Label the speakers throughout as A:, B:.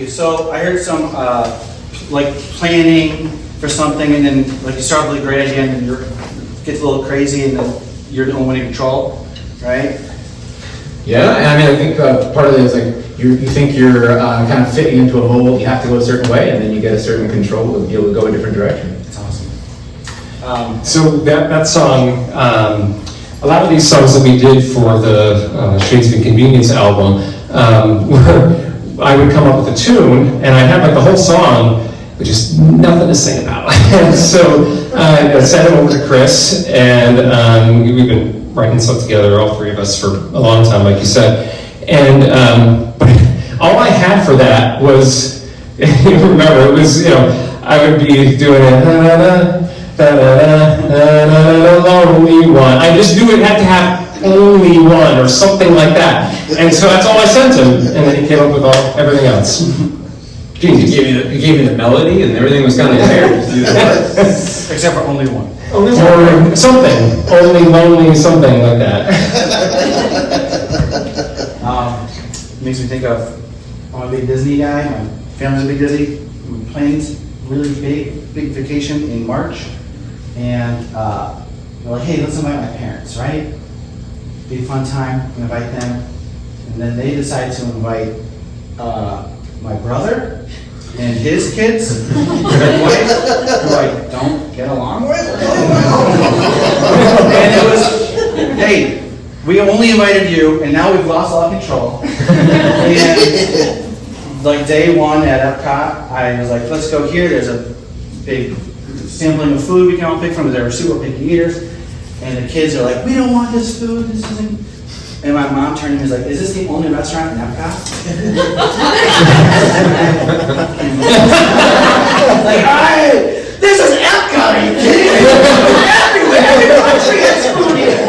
A: So I heard some like planning for something, and then like you start with a great idea, and then you gets a little crazy, and then you're the only one in control, right?
B: Yeah, and I mean I think part of it is like you think you're kind of fitting into a mold. You have to go a certain way, and then you get a certain control to be able to go a different direction.
A: That's awesome.
C: So that song, a lot of these songs that we did for the Shades of Inconvenience album were. I would come up with a tune, and I'd have like the whole song, but just nothing to sing about. And so I sent it over to Chris, and we've been writing stuff together, all three of us, for a long time, like you said. And but all I had for that was, you remember, it was, you know, I would be doing it, lonely one. I just knew it had to have only one or something like that. And so that's all I sent him, and then he came up with everything else.
B: Geez, he gave me the melody, and everything was kind of there.
A: Except for only one.
C: Or something, only lonely, something like that.
A: Makes me think of, I'm a big Disney guy, my family's a big Disney, we planned really big vacation in March, and they're like, hey, let's invite my parents, right? Be a fun time, we invite them, and then they decide to invite my brother and his kids and wife, who I don't get along with. And it was, hey, we only invited you, and now we've lost all control. And like day one at Epcot, I was like, let's go here. There's a big sampling of food we can all pick from. They were super picky eaters. And the kids are like, we don't want this food, this isn't. And my mom turned to me and was like, is this the only restaurant in Epcot? Like, alright, this is Epcot, are you kidding me? Everywhere, every country has food here.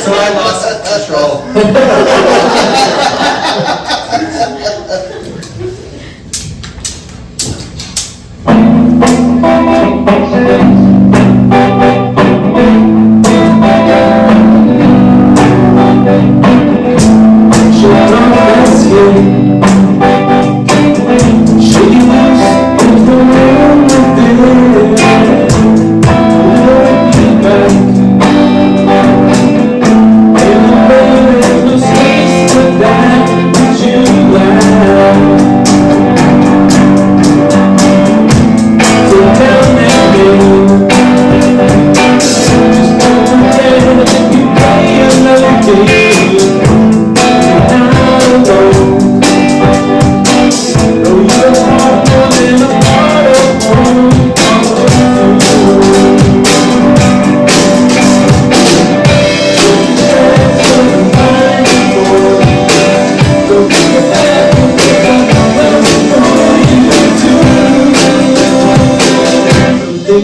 A: So I lost control.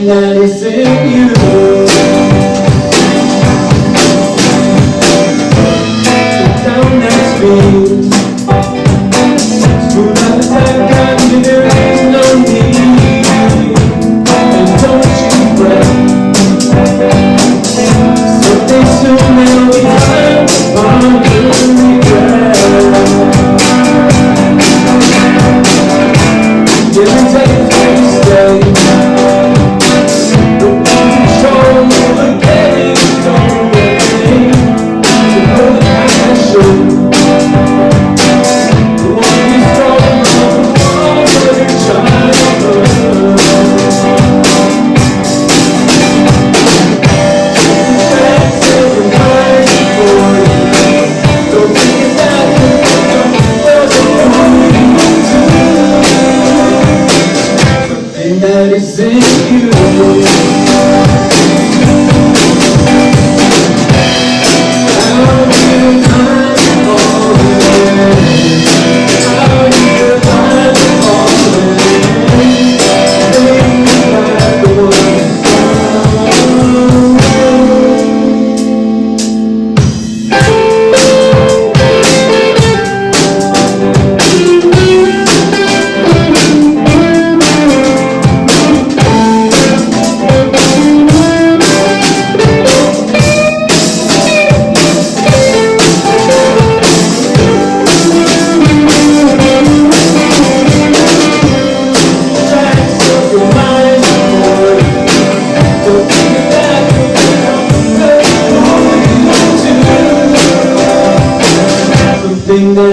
D: That is in you. Sit down next to me. Smooth out the time, God, there is no need. And don't you fret. Someday soon there'll be time to ponder regret. Give and take as we stay.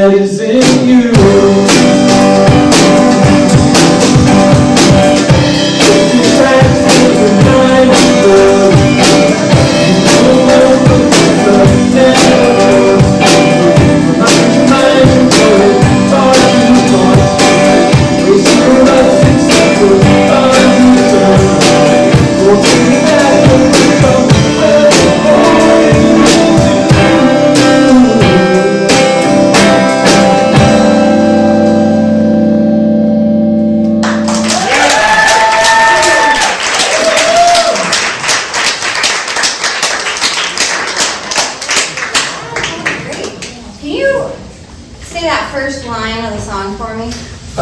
D: light is in you.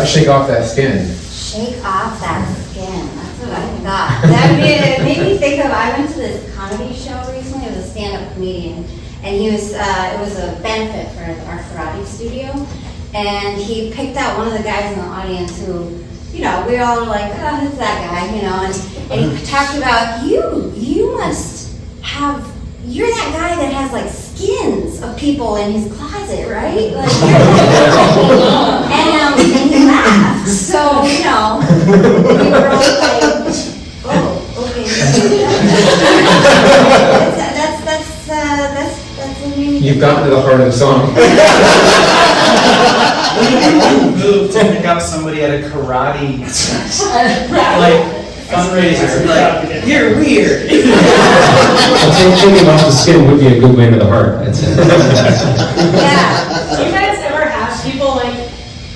B: Shake off that skin.
E: Shake off that skin. That's what I thought. It made me think of, I went to this comedy show recently. It was a stand-up comedian. And he was, it was a benefit for our karate studio. And he picked out one of the guys in the audience who, you know, we all were like, oh, it's that guy, you know. And he talked about, you must have, you're that guy that has like skins of people in his closet, right? Like, you're that guy. And he laughed. So, you know, we were all like, oh, okay. That's amazing.
B: You've gotten to the heart of the song.
A: Move to pick up somebody at a karate, like, fundraiser, like, you're weird.
C: Taking off the skin would be a good way to the heart. I'd say.
E: Yeah.
F: Do you guys ever have people like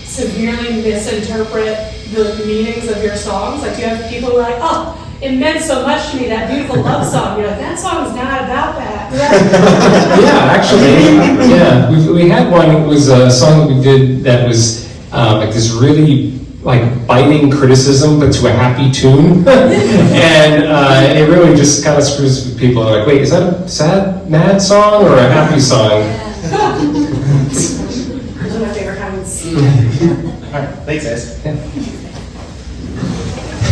F: severely misinterpret the meanings of your songs? Like, do you have people who are like, oh, it meant so much to me, that beautiful love song. You're like, that song's not about that.
C: Yeah, actually, yeah. We had one, it was a song that we did that was like this really like biting criticism, but to a happy tune. And it really just kind of screws with people. They're like, wait, is that a sad, mad song or a happy song?
F: Those are my favorite kinds.
A: Alright, thanks guys.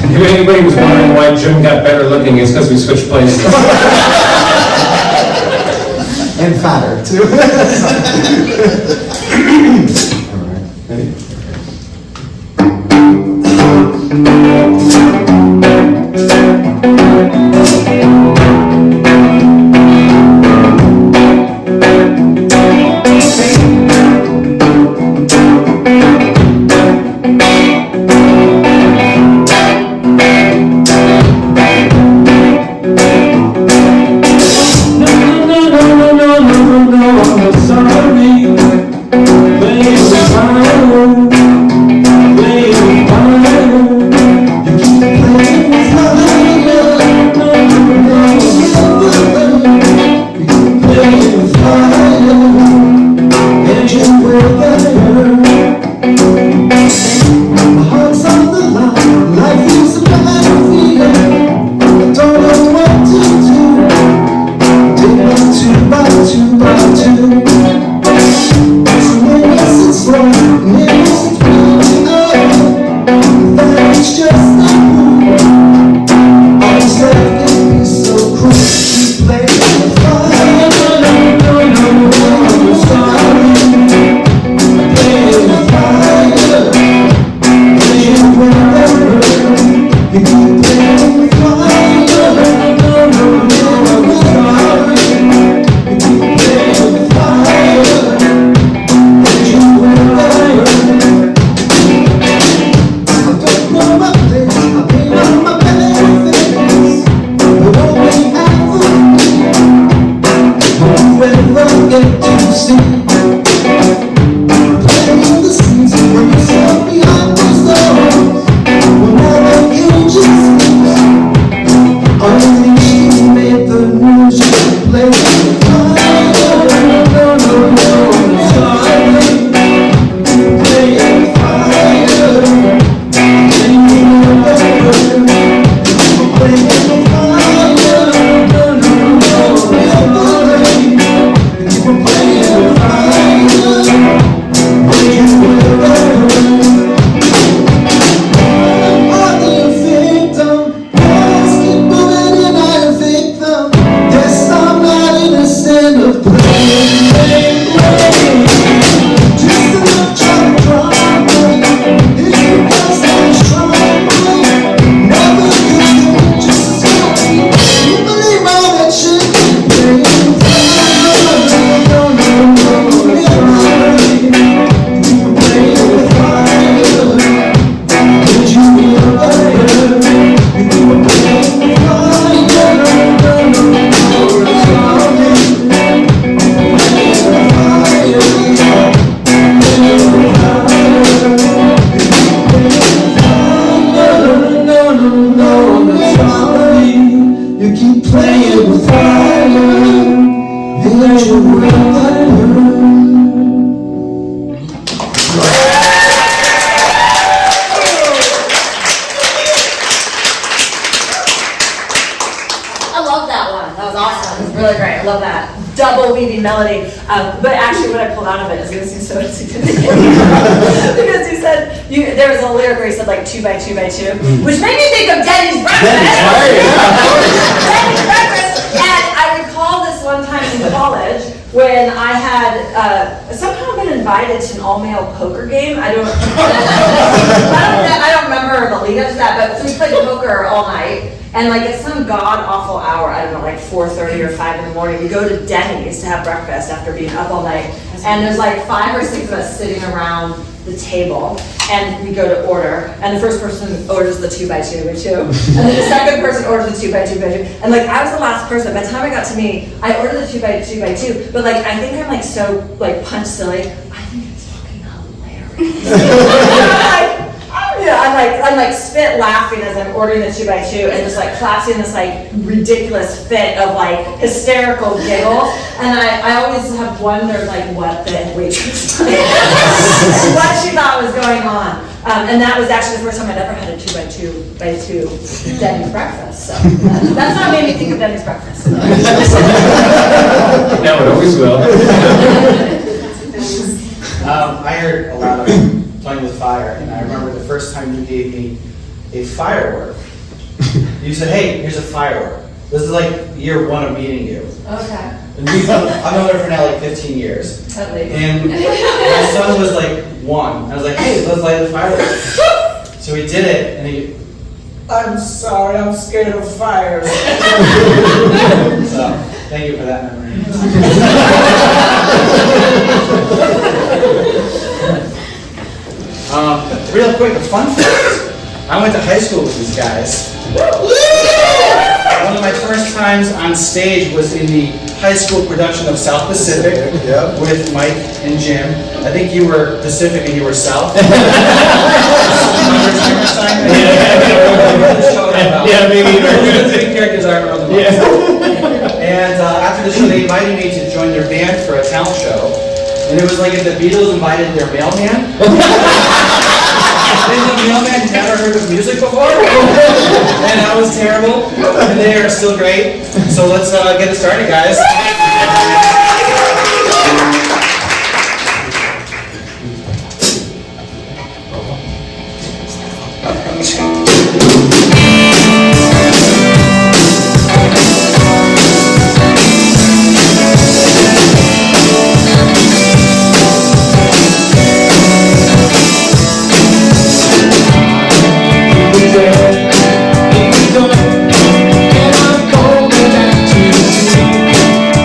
C: If anybody was wondering why Jim got better looking, it's because we switched places.
A: And fatter, too. All right, ready?
G: double weaving melody. But actually what I pulled out of it is going to seem so insignificant. Because he said, there was a lyric where he said like 2 by 2 by 2, which made me think of Denny's breakfast. Denny's breakfast. And I recall this one time in college when I had somehow been invited to an all-male poker game. I don't remember the lead up to that, but so we played poker all night. And like at some god-awful hour, I don't know, like 4:30 or 5 in the morning, we go to Denny's to have breakfast after being up all night. And there's like 5 or 6 of us sitting around the table, and we go to order, and the first person orders the 2 by 2 by 2, and then the second person orders the 2 by 2 by 2, and like I was the last person. By the time it got to me, I ordered the 2 by 2 by 2, but like I think I'm like so like punch silly. I think it's fucking hilarious. I'm like spit laughing as I'm ordering the 2 by 2 and just like collapsing in this like ridiculous fit of like hysterical giggle. And I always have wondered like what the waitress what she thought was going on. And that was actually the first time I'd ever had a 2 by 2 by 2 Denny's breakfast. So that's what made me think of Denny's breakfast.
C: Now it always will.
A: I heard a lot of playing with fire, and I remember the first time you gave me a firework. You said, "Hey, here's a firework." This is like year 1 of meeting you.
G: Okay.
A: And I've known her for now like 15 years.
G: At least.
A: And my son was like 1. I was like, "Hey, let's light the firework." So we did it, and he, "I'm sorry, I'm scared of fire." So thank you for that memory. Real quick, a fun fact. I went to high school with these guys. One of my first times on stage was in the high school production of South Pacific with Mike and Jim. I think you were Pacific and you were South.
B: Yeah, maybe.
A: The three characters I remember the most. And after the show, they invited me to join their band for a talent show. And it was like if the Beatles invited their mailman. And the mailman had never heard of music before. And that was terrible. And they are still great. So let's get it started, guys.
D: And I'm going back to the sea.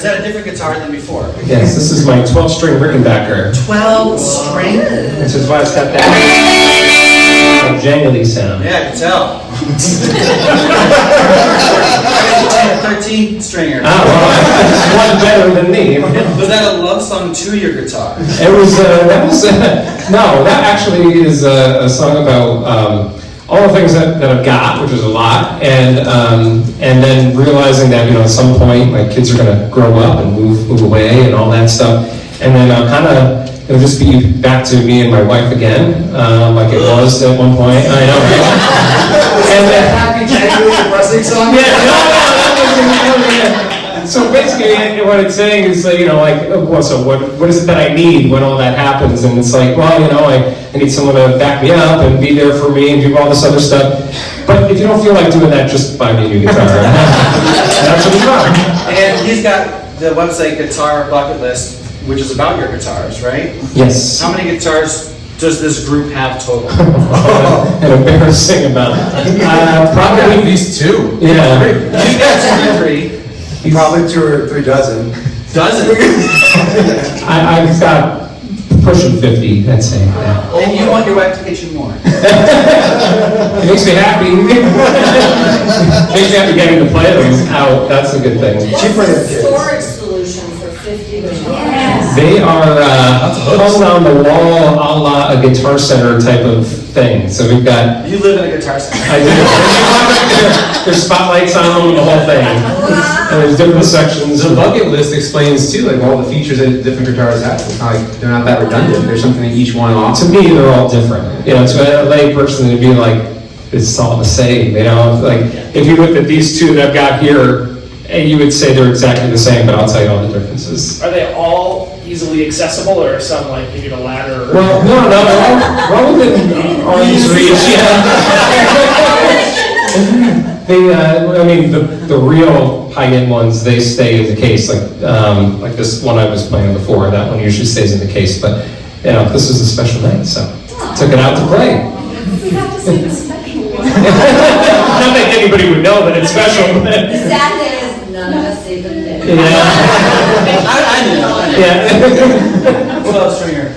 A: is that a different guitar than before?
C: Yes, this is my 12-string Rickenbacker,
A: 12 string?
C: which is why it's got that jangly sound.
A: Yeah, I can tell. I got a 13 stringer.
C: Ah, well, it's one better than me.
A: Was that a love song to your guitar?
C: It was, no, that actually is a song about all the things that I've got, which is a lot, and then realizing that, at some point, my kids are gonna grow up and move away and all that stuff, and then it'll just be back to me and my wife again, like it was at one point. I know, right? And then,
A: Happy January depressing song?
C: yeah, no, so basically, what it's saying is, so what is it that I need when all that happens? And it's like, well, I need someone to back me up and be there for me and do all this other stuff. But if you don't feel like doing that, just buy me a new guitar. That's what it's about.
A: And he's got the website Guitar Bucket List, which is about your guitars, right?
C: Yes.
A: How many guitars does this group have total?
C: An embarrassing amount. Probably
B: at least 2.
C: Yeah.
A: You got 2 or 3.
H: Probably 2 or 3 dozen.
A: Dozen?
C: I've got pushing 50, I'd say. Yeah.
A: And you want your wife to get you more?
C: It makes me happy. Makes me happy getting to play them out. That's a good thing.
H: Cheaper than kids.
G: Storage solution for 50 guitars.
E: Yes.
C: They are hung on the wall a la a Guitar Center type of thing. So we've got,
A: You live in a guitar center.
C: I do. There's spotlights on them, the whole thing. And there's different sections.
B: The bucket list explains too, like all the features that different guitars have. It's not like they're not that redundant. There's something that each one offers.
C: To me, they're all different. To a lay person, it'd be like, it's all the same, Like, if you looked at these two that I've got here, and you would say they're exactly the same, but I'll tell you all the differences.
I: Are they all easily accessible, or are some like you need a ladder? Or...
C: Well, no, they're all within arm's reach. The real high-end ones, they stay in the case, like this one I was playing before, that one usually stays in the case, but, this is a special night, so took it out to play.
F: We have to see the special one.
C: Not that anybody would know that it's special, but.
G: The sad thing is, none of us see them there.
C: Yeah.
A: I know.
C: Yeah.
A: 12 stringer.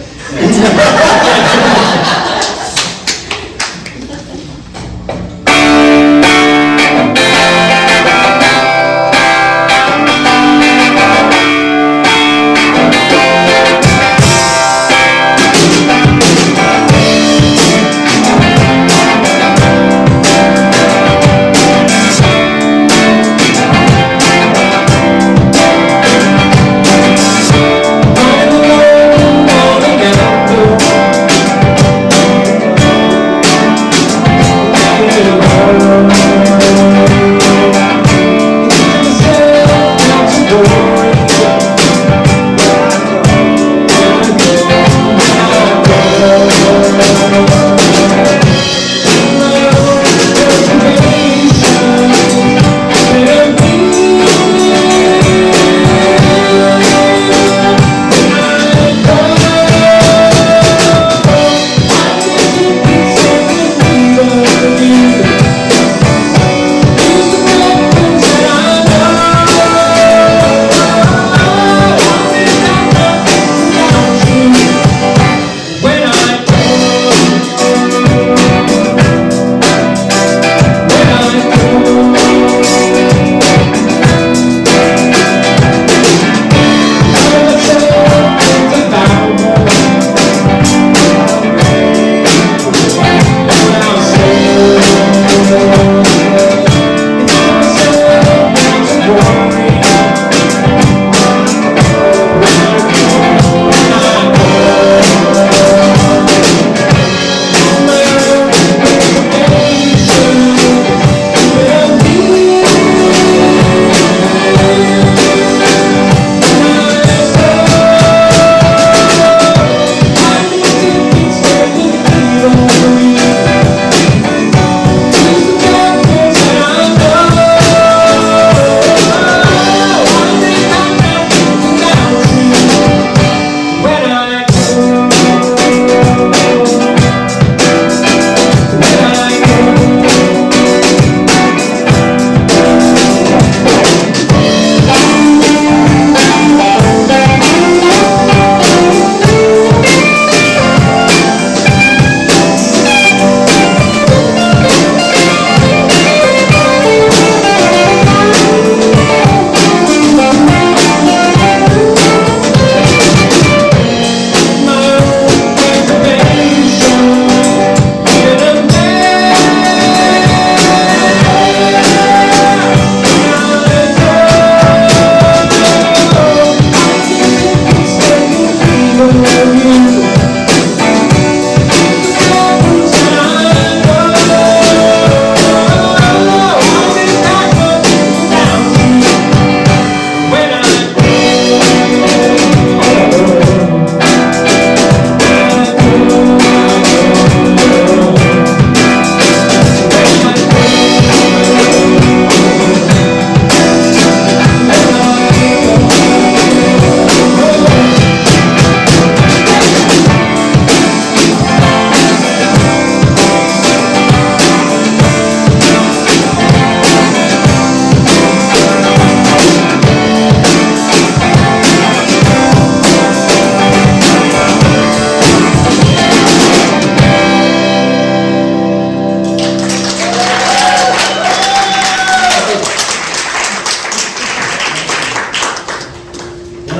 D: When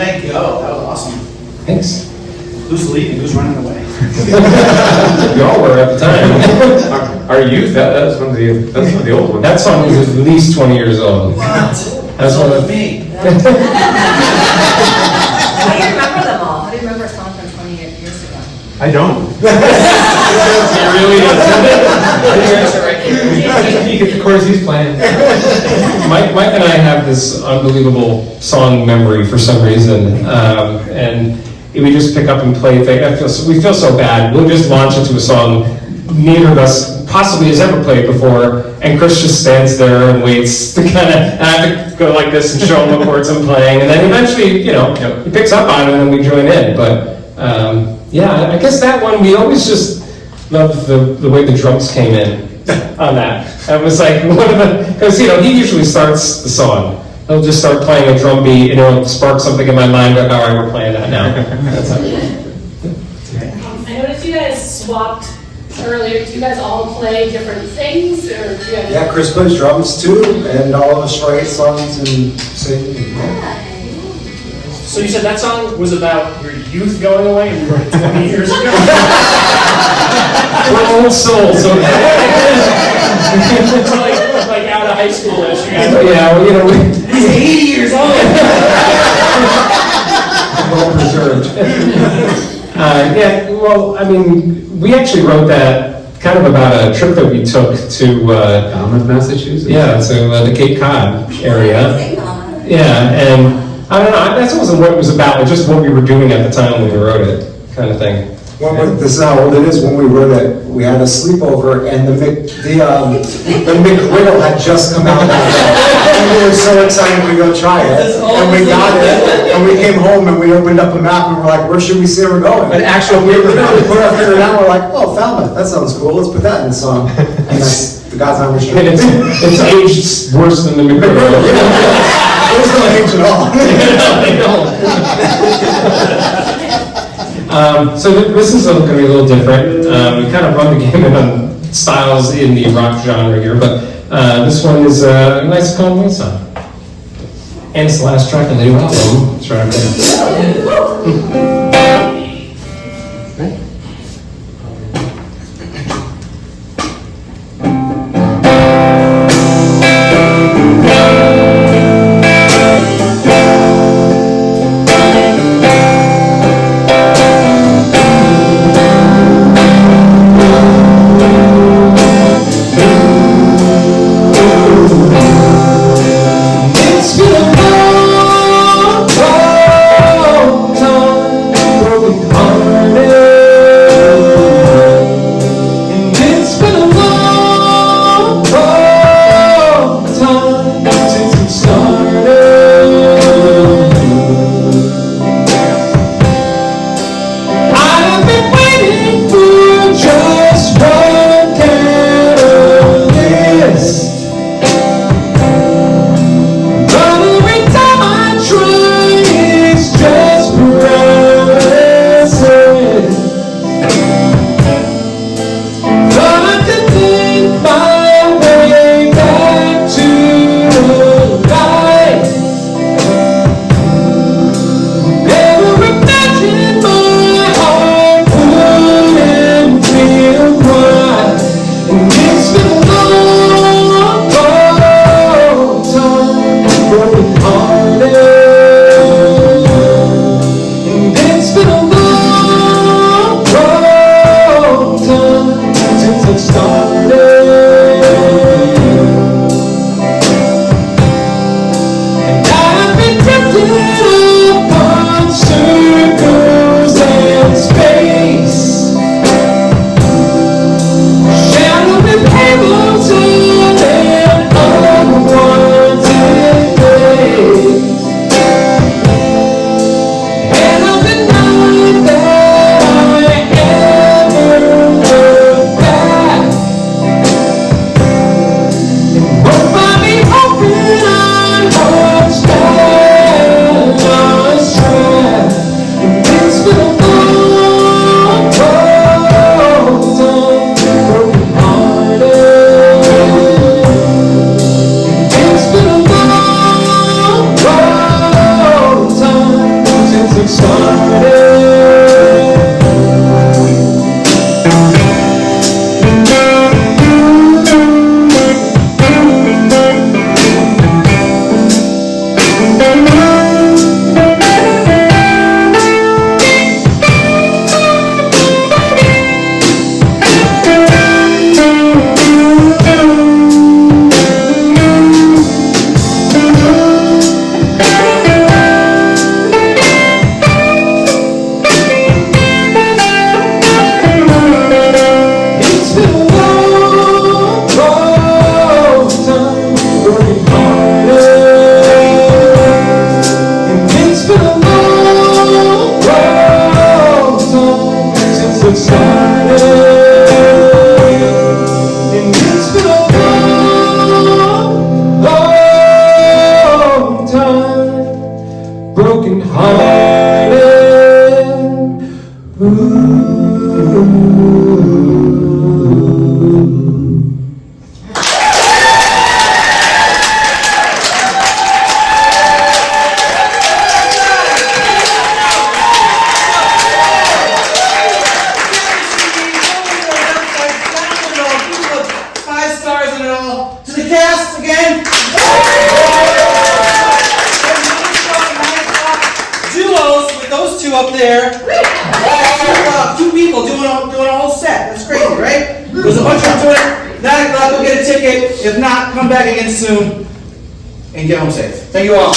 A: thank you. Oh, that was awesome.
C: Thanks.
A: Who's leaving? Who's running away?
C: We all were at the time.
B: Our youth, that's one of the old ones.
C: That song is at least 20 years old.
A: That's
C: one
A: all
C: of
A: of me.
G: How do you remember them all? How do you remember a song from 20 years ago?
B: I don't.
C: It really
B: You get the chorus he's playing.
C: Mike and I have this unbelievable song memory for some reason, and we just pick up and play things. We feel so bad. We'll just launch into a song neither of us possibly has ever played before, and Chris just stands there and waits to kind of, and I have to go like this and show him what chords I'm playing, and then eventually, he picks up on it and we join in. But yeah, I guess that one, we always just loved the way the drums came in on that. It was like one of the, because he usually starts the song. He'll just start playing a drum beat and it'll spark something in my mind, but all right, we're playing that now. That's how
F: I noticed you guys swapped earlier. Do you guys all play different things, or do you guys?
H: Yeah, Chris plays drums too, and all of us write songs and sing.
I: So you said that song was about your youth going away and you wrote it 20 years ago?
C: We're old souls, so
I: like out of high school as you guys.
C: yeah, well,
I: He's 80 years old.
C: well preserved. Yeah, well, I mean, we actually wrote that kind of about a trip that we took to,
B: Falmouth, Massachusetts?
C: yeah, to the Cape Cod area. Yeah, and I don't know, that wasn't what it was about, but just what we were doing at the time when we wrote it, kind of thing.
H: This is how old it is. When we wrote it, we had a sleepover, and the McGriddle had just come out. And we were so excited to go try it, and we got it, and we came home and we opened up a map and we're like, where should we say we're going?
B: An actual paper map.
H: We put our finger down. We're like, oh, Falmouth. That sounds cool. Let's put that in the song. And that's the God's Honor Street.
C: And it's aged worse than the McGriddle.
H: It was not age at all.
C: So this is going to be a little different. We kind of run the gamut on styles in the rock genre here, but this one is a nice calm way song. And it's the last track on the new album. It's right up there.
D: It's been a long, long time it started. It's been a long, long time working harder, and it's been a long, long time since it started, and it's been a long, long time broken hearted. Ooh.
A: Five stars in it all. To the cast again. Duos with those two up there. Two people doing a whole set. That's crazy, right? There's a bunch of them doing it. 9 o'clock, go get a ticket. If not, come back again soon and get home safe. Thank you all.